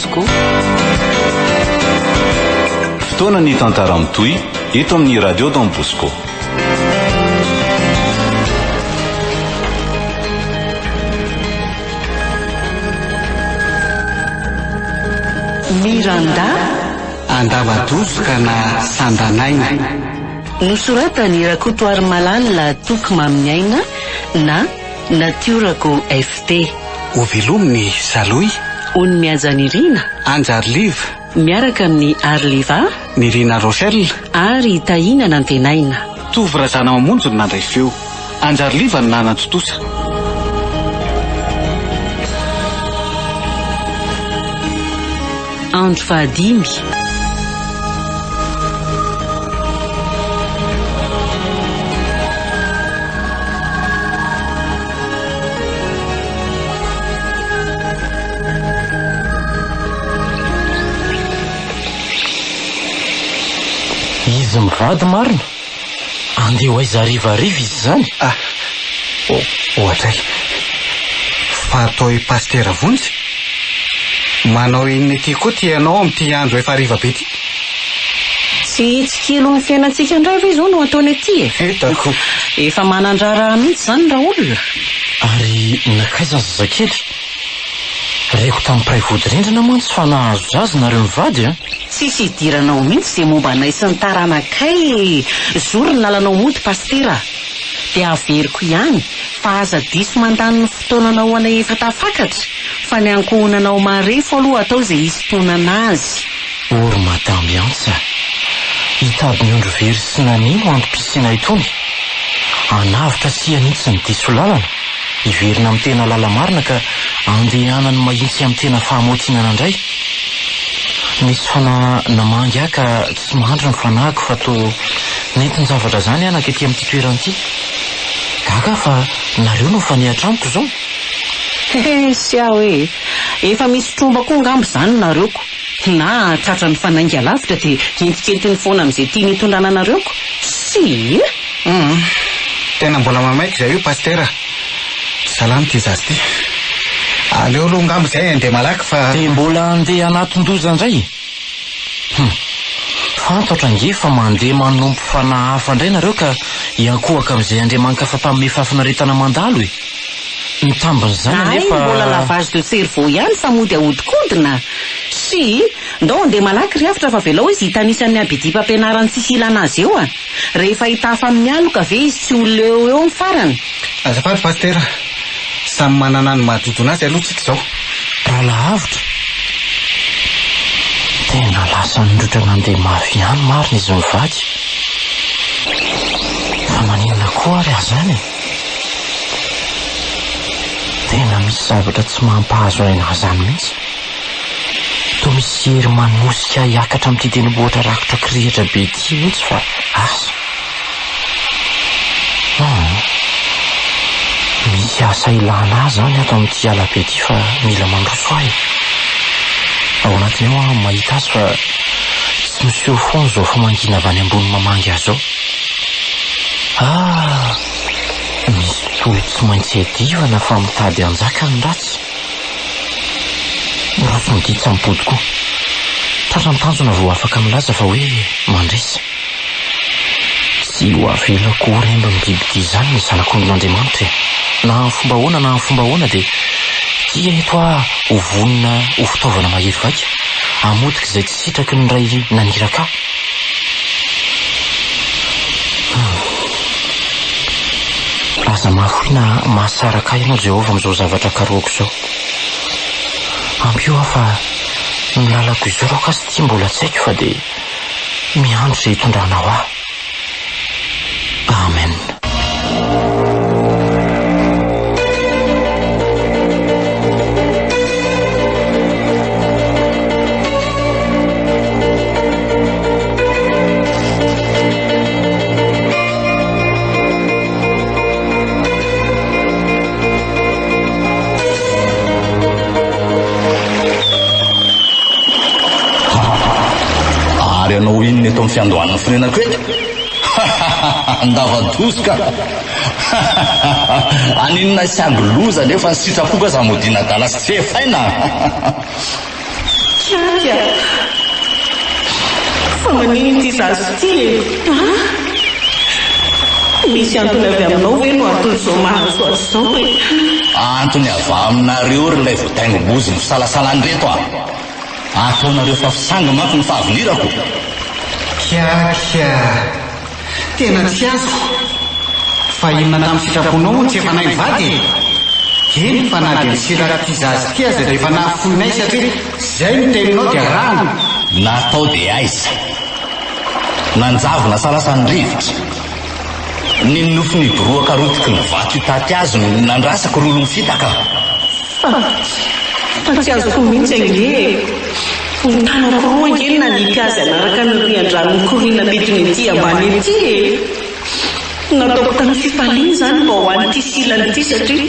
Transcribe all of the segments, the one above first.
Bosco. Fotoana ny tantara mitohy eto amin'ny radio Don Bosco. Miranda Andavatosikana Sandanaina. Nosoratany Rakotoary Malalala Toky Maminiaina na Natiorako FT. Ho velominy Saloy. Ony miajanirina Anjarliva. Miaraka amin'ny Arliva Nirina Rochelle ary Tahina Nantenaina. Tovorazana mamonjy ny nandray feo. Anjarliva ny nanatotosa. Andro fahadimy. Izy mivady marina andeha ho aiza arivariva izy zany. Ohatray fa atao pastera vonjy manao inny ty koa ty anao amin'ty andro efa ariva be ty. Tsy tsikilo ny fiainantsika indray ve izao no ataony aty e? Hitako Efa manandrara mihitsy zany raha olona. Ary nakaiza ny zazakely reko tamin'ny piray vody-rindrina mantsy fa nahazo zazy nareo mivady a. Tsisy idiranao mihitsy izay momba anay sy ny taranakay zory ny lalanao mody pastera. Dia averiko ihany fa aza diso mandany ny fotoananao anay efa tafakatra fa ny ankohonanao marefo aloha atao izay hisintonana azy. Ory madamy antsa hitady ny ondro very sy nanino antom-pisiana itony. Anavitra sy anitsy ny diso lalana hiverina amin'ny tena lala marina ka andehanany mahitsy amin'ny tena fahamotinana indray. Misy fana namangy ahy ka tsy mahandro ny fanahiko fa to nentiny zavatra zany anak ety amin'ity toerana ity. Gaga fa nareo no fa niatramiko zao. Sy aho hoe efa misy tromba koa ngambo zany nareoko na tratra ny fanaingy alavitra dia entikentiny foana amin'izay tiany hitondrana nareoko. Sy tena mbola mamaika zay io pastera. Salamy ty zazy ty. Aleo aloha ngambo zay andeha malaky fa dia mbola andeha anatin-doza indray. Fantatra nge fa mandeha manompo fanahy hafa indray nareo ka hiankohaka amin'izay andriamanitra fa tamin'ny fafinaretana mandalo e. Ny tambiny zany anefa mbola lavage de cerveau ihany fa mody ahodikodina. Sy ndao andeha malaky riafitra fa velao izy hitanisan'ny abidipam-pianarany tsisy ilana azy eo a. Rehefa hitafa amin'ny aloka ve izy tsy olona eo eo ny farany. azafady pastera. Samy manana ny mahadodona azy aloha tsika zao. raha lahavitra tena lasa nindrotra nandeha mafy ihany marina izy mivady. Fa maninona koa ary ahy zany tena misy zavatra tsy mampahazo aina zany mihitsy. To misy hery manosika hiakatra amin'ity tenibohitra rakotra kirihitra be ty mihitsy fa asa misy asa ilana azy zany ato amin'ity ala be ty fa mila mandroso ahy. Ao anatiny eo aho mahita azy fa tsy miseho foana zao fa mangina avy any ambony mamangy azy zao. Misy toy tsy maintsy adivana fa mitady anjaka ny ratsy. Roso ny ditsa mipody koa. Tratra mitanjona vao afaka milaza fa hoe mandresa. Tsy ho avelako remba mibibidy zany ny zanak'olon'Andriamanitra. Na amin'ny fomba ahoana na amin'ny fomba ahoana dia tia eto aho ho vonina ho fitaovana mahery vaika amodika izay tsy sitraky ny ray naniraka. Aza mahafoina mahasaraka ianao Jehovah amin'izao zavatra karoako izao. Ampio aho fa ny lalako izao raha kasy tia mbola tsy haiko fa dia miandro izay hitondranao aho. Amen. Anao inny eto amin'ny fiandohanana fonenako eto andavatoska aninona sy agoloza nefa ny sitrapoka za modina dala sy tsy efaina. manino ity zazy ity misy antony avy aminao hoe no atony zao mahazo azy zao hoe antony avy aminareo ry ilay voataingo-bozy ny fisalasalan'reto ataonareo fa fisanga manko ny fahavinirako. Kia tena tsy azoko fa inona tamin'ny sitraponao tsy efa nahy vady eny fa na dia nisiraka ty zazy ty azy dia efa nahafoinay satria zay ny teninao dia rano natao dia aiza nanjavona salasany rivotra ny nofo niboroaka rotiky ny vato itaty azy no nandrasako rolo mifitaka fa tsy azoko mihitsy ange ny tanako roa angely nanity azy anaraka ny rian-drano mikorina metiny ety ambany ety nataoko tany fifaliana zany mba ho an'ity silany ity satria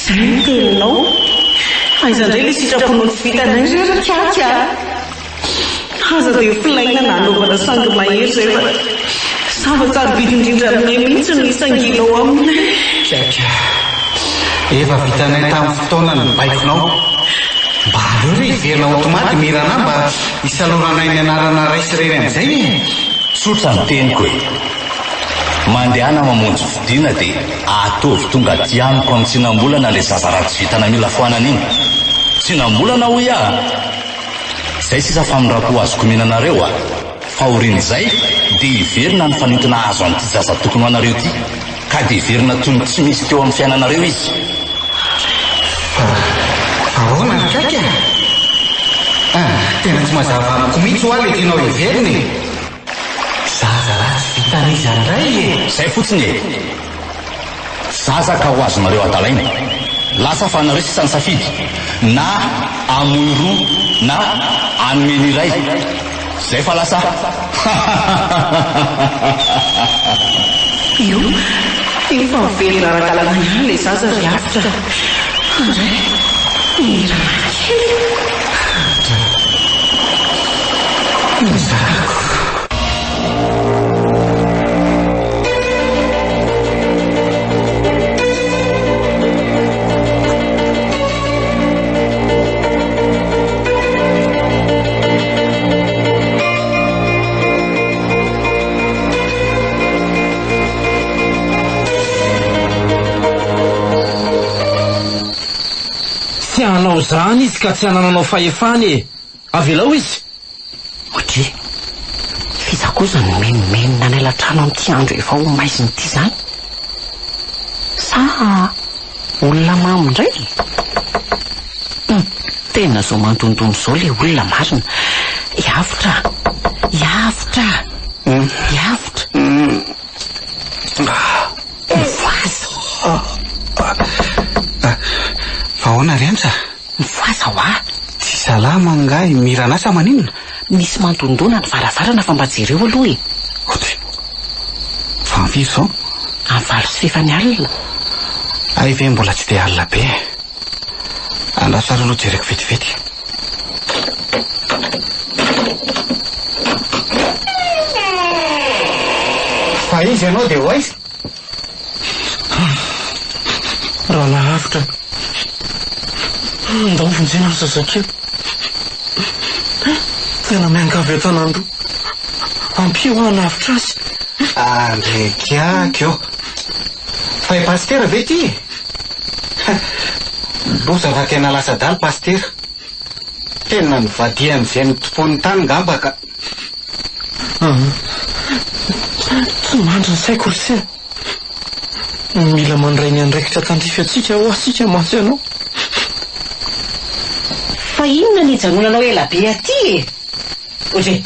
zay ny teninao aizandray le sitraponao tsy vitanay rerakiaka aza dia filaina nanovana sangy mahery zay fa zava-tsarobidy indrindra aminay mihitsy ny isangilanao aminay efa vitanay tamin'ny fotoana ny baikonao mba aleo re iverinao automaty mirana mba isaloranay ny anarana raisireny amin'izay tsotra ny teniko e mandehana mamonjy vidiana dia atovy tonga ty amiko amin'ny tsinam-bolana ilay zazaratsy vitana mila foanana iny tsinam-bolana hoy zay sisa famindrapo azoko mihinanareo fa orin'izay dia iverina ny fanintona azo amin'ity zaza tokony ho anareo ity ka dia iverina toy ny tsy misy teo amin'ny fiainanareo izy ahoana ny kaka tena tsy mazava amiko mihitsy ho aly tianao iveriny zaza ratsy vitana izy andray zay fotsiny zaza ka ho azonareo adalaina lasa fa nareo sisany safidy na amoy roa na anomeny iray zay fa lasa io efa mivelona ara-dalana ihany le zaza ry avitra andray mirana kely mizarako tsy hanao zany izy ka tsy hanananao fahefany avy elao izy ohatry fizakoza ny menomenina ny alatrano amin'ity andro efa ho maiziny ity zany sa olona mamindray tena zao mantontono zao le olona marina iavitra mivoaza fa ahoana ry ansa mivoaza ho tsy salama ngahy miranasa maninona misy mantondona ny varavarana fa mba jereo aloha fa mifiry zao amin'ny valo sy fefany alina ay ve mbola tsy dia alina be andasara aloha jereko vetivety fa izy ianao dia ho aiza raha nahavitra ndao vonjena ry zazakely tena miangavy atanandro ampio ho anavitra azy andrekiaka eo fa i pastera ve ty loza fa tena lasa daly pastera tena nyvadian'izay ny tompon'ny tany ngamba ka tsy mandry ny saiko ry sena mila mandray ny andraikitra tandrify atsika ho asika matsy ianao fa inona ny janonanao elabe aty ohatry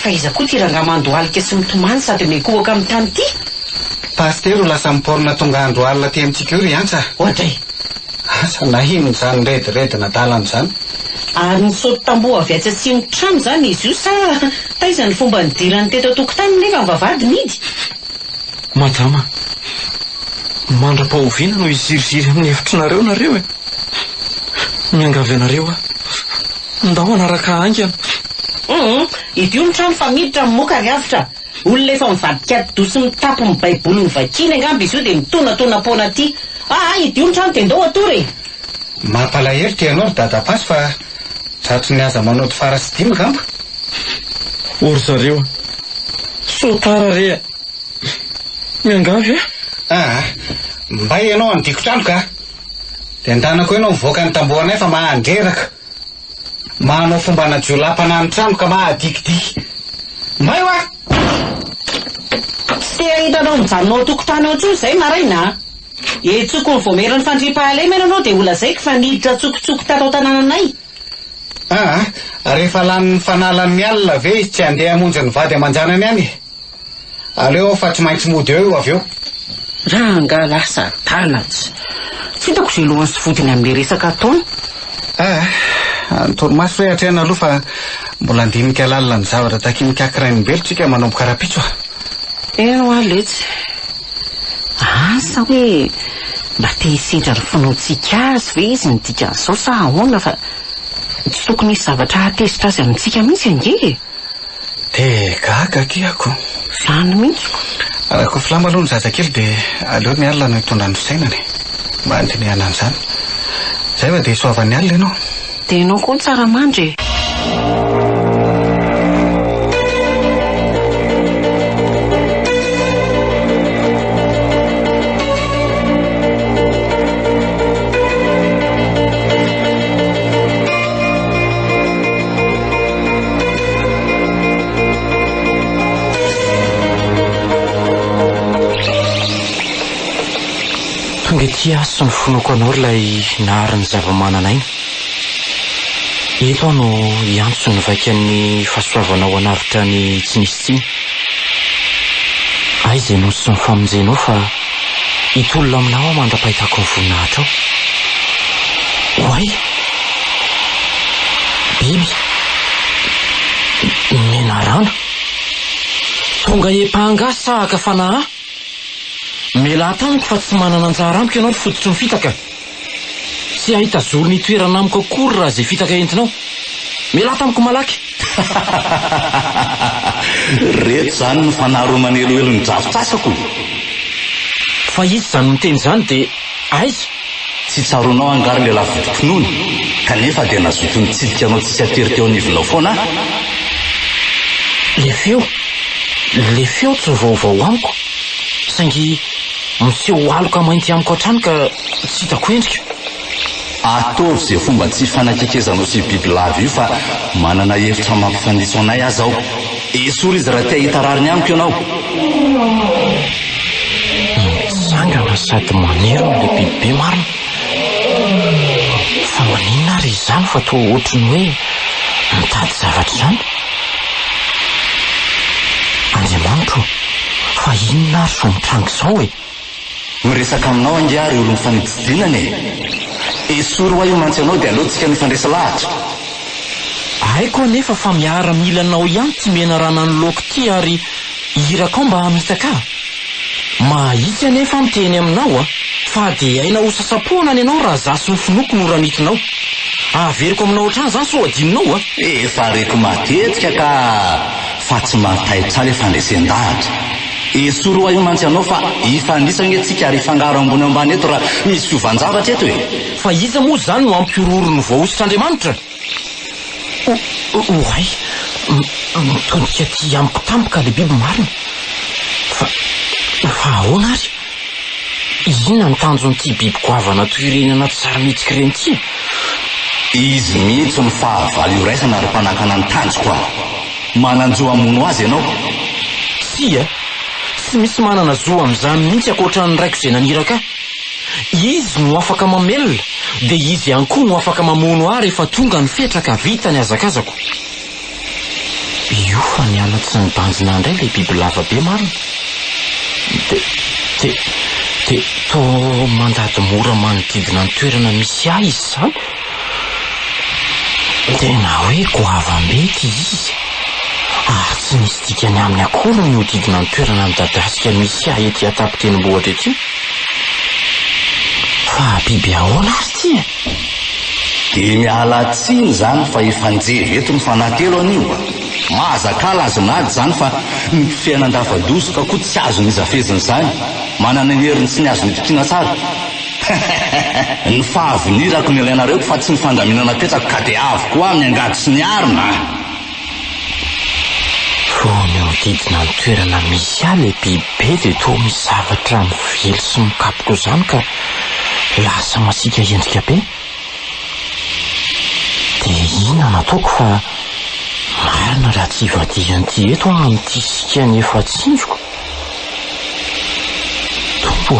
fa iza koa ty rangamandoalika sy mitomany sady mekohoaka amin'ny tany ity pastero lasa miporina tonga andro alina ty amintsika eo ry antsa ohatray asa nahino zany rediredina dala am'izany ary nisaoty tamboho avy atsy atsimo trano zany izy io sa taiza ny fomba nidirany teto tokotany nefa mivavady nidy madama mandra-pahoviana no iziriziry amin'ny hevitrinareo nareo miangavy anareo ndao anaraka angana ity io ny trano fa miditra mimoka ry avitra olona efa mivadikady dosy mitapo ny baiboly ny vakiny angamba izy io dia mitonatona-pona aty ity io ny trano dia ndao atory mampalahelo ty ianao ry dadapasy fa tratry ny aza manao ty farasy dimy ngamba Ory zareo sotara re miangavy mba ianao andiko trano ka dia antanako ianao mivoaka ny tambohanay fa mahandreraka manao fomba najiolapana ny trano ka mahadikidiky mba io a tsy te hitanao mijanonao tokontany ao ntsony izay maraina etsoko ny voamerany fandriam-pahalemana anao dia olazaiko fa niditra tsokotsoko tatao tanànanay rehefa lan'ny fanalan'ny alina ve izy tsy handeha hamonjy ny vady aman-janany any aleo fa tsy maintsy mody eo avy eo raha nga lasa tanatsy tsy hitako izay lohany sy fotiny amin'ilay resaka ataony antoromaso hoe hatrehana aloha fa mbola andinika lalina ny zavatra takinika akirain'nybelotsika manomboka rapitso eno aletsy asa hoe mba te hisindra ny finoantsika azy ve izy nidika an'izao sa ahoana fa tsy tokony hisy zavatra atezitra azy amintsika mihitsy ange dia gaga kiako zany mihitsiko raha koa filama aloha ny zazakely dia aleo ny alina no hitondra ny fisainany mba andinihana an'izany zay fa dia soavan'ny alina ianao dia ianao koa ny tsara mandry tonga ety aso ny fonoko anao ilay naharin'ny zava-mananay eto aho no iantso ny vaikan'ny fahasoavanao anavitra ny tsy nisy tsiny izay no sy ny famonjenao fa hitolona aminao aho mandra-pahitako ny voninahitra ao hoay biby menarana tonga epangasy sahaka fanahy mela tamiko fa tsy manana anjara amiko ianao ry fototry ny fitaka tsy ahita zoro ny toerana amiko akory raha izay fitaka entinao mela tamiko malaky reto zany ny fanaharo maneloelo ny drafotsasako fa izy zany miteny izany dia aiza tsy tsaronao angary le lavodikonoany kanefa dia nazoto nitsidika anao tsisy atery teo anivinao foana le feo tsy vaovao amiko saingy miseho aloka mainty amiko an-trano ka tsy hitako endrika ataovy izay fomba tsy fanakekezanao sy bibilava io fa manana hevitra mampifanditso anay azy aho esory izy raha tia hita rariny amiko ianao mitsangana sady manero n'le bibibe marina fa maninona ary izany fa toa ohatrany hoe mitady zavatra izany andriamanitro fa inona ary so mitrango izao miresaka aminao angiary olo mifanididinany esory ho io mantsy anao dia alohantsika mifandraisa lahatra haiko anefa fa miara-mila anao ihany tsy menarana ny loko ty ary iraka ao mba hamitaka mahitsy anefa miteny aminao fa dia aina ho sasapoana any ianao raha zasy ny finoko no ranitinao averiko aminao ohatrany zany so adinonao efa reko matetika ka fa tsy mahataitsara fandraisen-dahatra esory ho io mantsy anao fa ifanisagny atsika ary ifangaro ambony ambany eto raha misy fiovanjavatra eto fa iza moa zany no ampiroro ny voahositr'andriamanitra oay mitondrika ty amiko tampoka le biby marina fa ahoana ary inona ny tanjon'ity biby goavana toy ireny anaty sarimihitsika ireny ty izy mihitsy ny fahavaly io raisana ary mpanakana ny tanjoko aho mananjo amono azy ianao tsy misy manana zo amin'izany mihitsy akoatrany raiko izay naniraka izy no afaka mamelona dia izy ihany koa no afaka mamono ahy rehefa tonga ny fetraka vita ny azakazako io fa nialatsy ny banjina indray le biby lava be marina dia to mandady mora manodidina ny toerana misy ahy izy zany tena hoe goavam-bety izy ary tsy nisy dikany amin'ny akory ny hodidina ny toerana midadasika misy ahy ety atapy-tenim-bohatra ety fa biby ahoana ary ty dia miala tsiny zany fa efanjevy eto ny fanatelo anio mahazakala azo nady zany fa ny fiainan-davadosoka koa tsy azo nizafeziny zany manana ny heriny tsy ny azo nidikina tsara ny fahavinirako ny ilainareo fa tsy nifandaminana petsako ka dia avo koa amin'ny angady sy ny arina Vao miodidina ny toerana misy ahy le bibe dia toa misy zavatra mively sy mikapoka izany ka lasa masika endrika be. Dia inona nataoko fa marina raha tsy ivadian'ity eto amin'ity sikany efa tsinjoko. Tompo,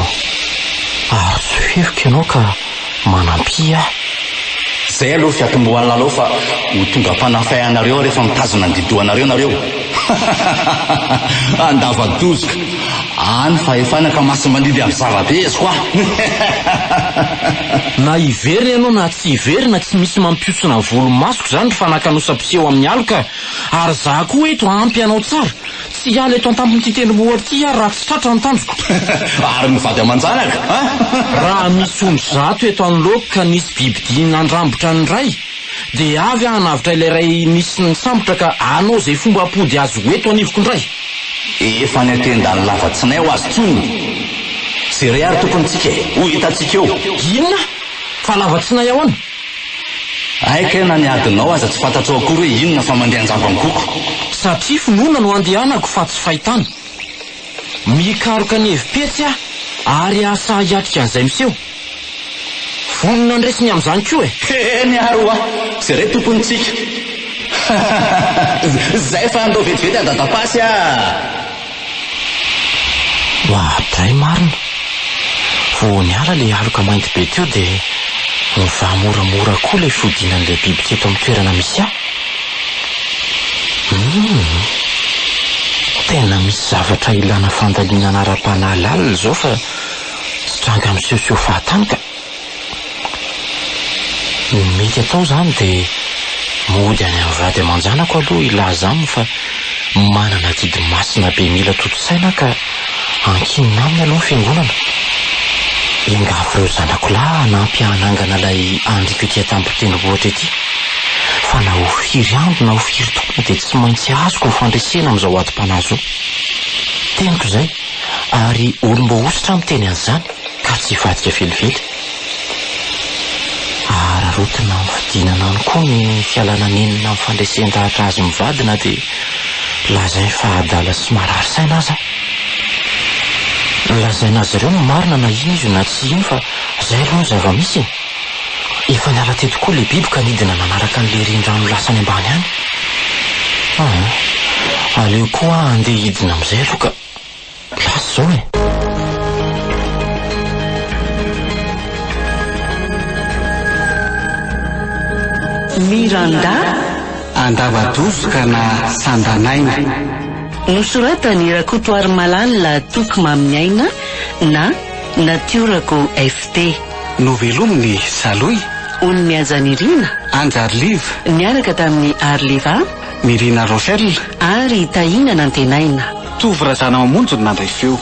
azo hevika ianao ka manampy ahy. Zay aloha fiatombohanina aloha fa ho tonga mpanafay anareo rehefa mitazona ny didohanareo nareo. Andava-dozoka any fa efanaka masy mandidy amin'ny zava-be koa. Na iverina ianao na tsy iverina tsy misy mampiosona volo-masoko zany ny fanakanosam-piseho amin'ny aloka. Ary za koa eto ampy anao tsara. Tsy ala eto an-tampony'ity tendrombohitra ity ary raha tsy tratra ny tanjoko. Ary mivady aman-janaka. Raha misy ondry zato eto anoloko ka nisy bibidiny nandrambotra ny ray, dia avy hanavitra ilay ray misy ny sambotra ka anao izay fomba apody azo eto anivoko indray. Efa ny atendany lavatsinay ho azy tsony. Sery ary tompontsika ho hitantsika eo. Inona? Fa lavatsinay ahoana? Aika na niadinao aza tsy fantatrao akory hoe inona fa mandeha an-java-koko. Satria finoana no andehanako fa tsy fahitana. Mikaroka ny hevim-petsy ary asa hiatrika an'izay miseho. Vonona andresiny amin'izany koa e. Ny aroa, zay re tompontsika. Zay fa andao vetivety adadapasy Hoadray marina. Vao niala le aloka mainty be teo dia mivamoramora koa ilay fodinan'ilay biby teto amin'ny toerana misy ahy. Tena misy zavatra ilana fandalinana ara-panahalala zao fa sitranga misehoseho fahatany ka. Mety atao zany dia mody any amin'ny vady aman-janako aloha ilaza aminy fa manana didy masina be mila toto-saina ka ankinina aminy aloha fiangonana. Engavo ireo zanako lahy hanampy hanangana ilay andriko etỳ an-tampon-tendrombohitra ety. Fa na ho firy andro na ho firy taona dia tsy maintsy azoko ho fandresena amin'izao adim-panahy. Teniko izay ary olom-bohositra miteny an'izany ka tsy vadika velively. Ararotina fidinana any koa ny fialana nenina amin'ny fandresen-dahatra azy mivadina dia lazainy fa adala sy marary saina aza. Lazaina azy ireo no marina na ino izy na tsy ino fa izay aloha ny zava-misy. Efa niala teto koa le biby ka nidina nanaraka n'le rin-drano lasany ambany any. Aleo koa andeha hidina amin'izay aloha ka lasa zao e. Miranda Andava-dozoka na Sandanaina. Nosoratany Rakotoary Malanila Toky Maminiaina na Natiorako FT. Novelominy Saloy. Ony miajanirina Anjarliva. niaraka tamin'ny Arliva Mirina Rochelle ary Tahina Nantenaina. Tovorazana mamonjo ny nandray feo.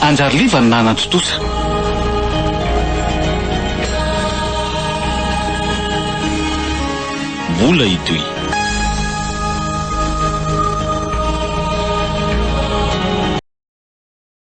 Anjarliva ny nanantotosa. Vola itoy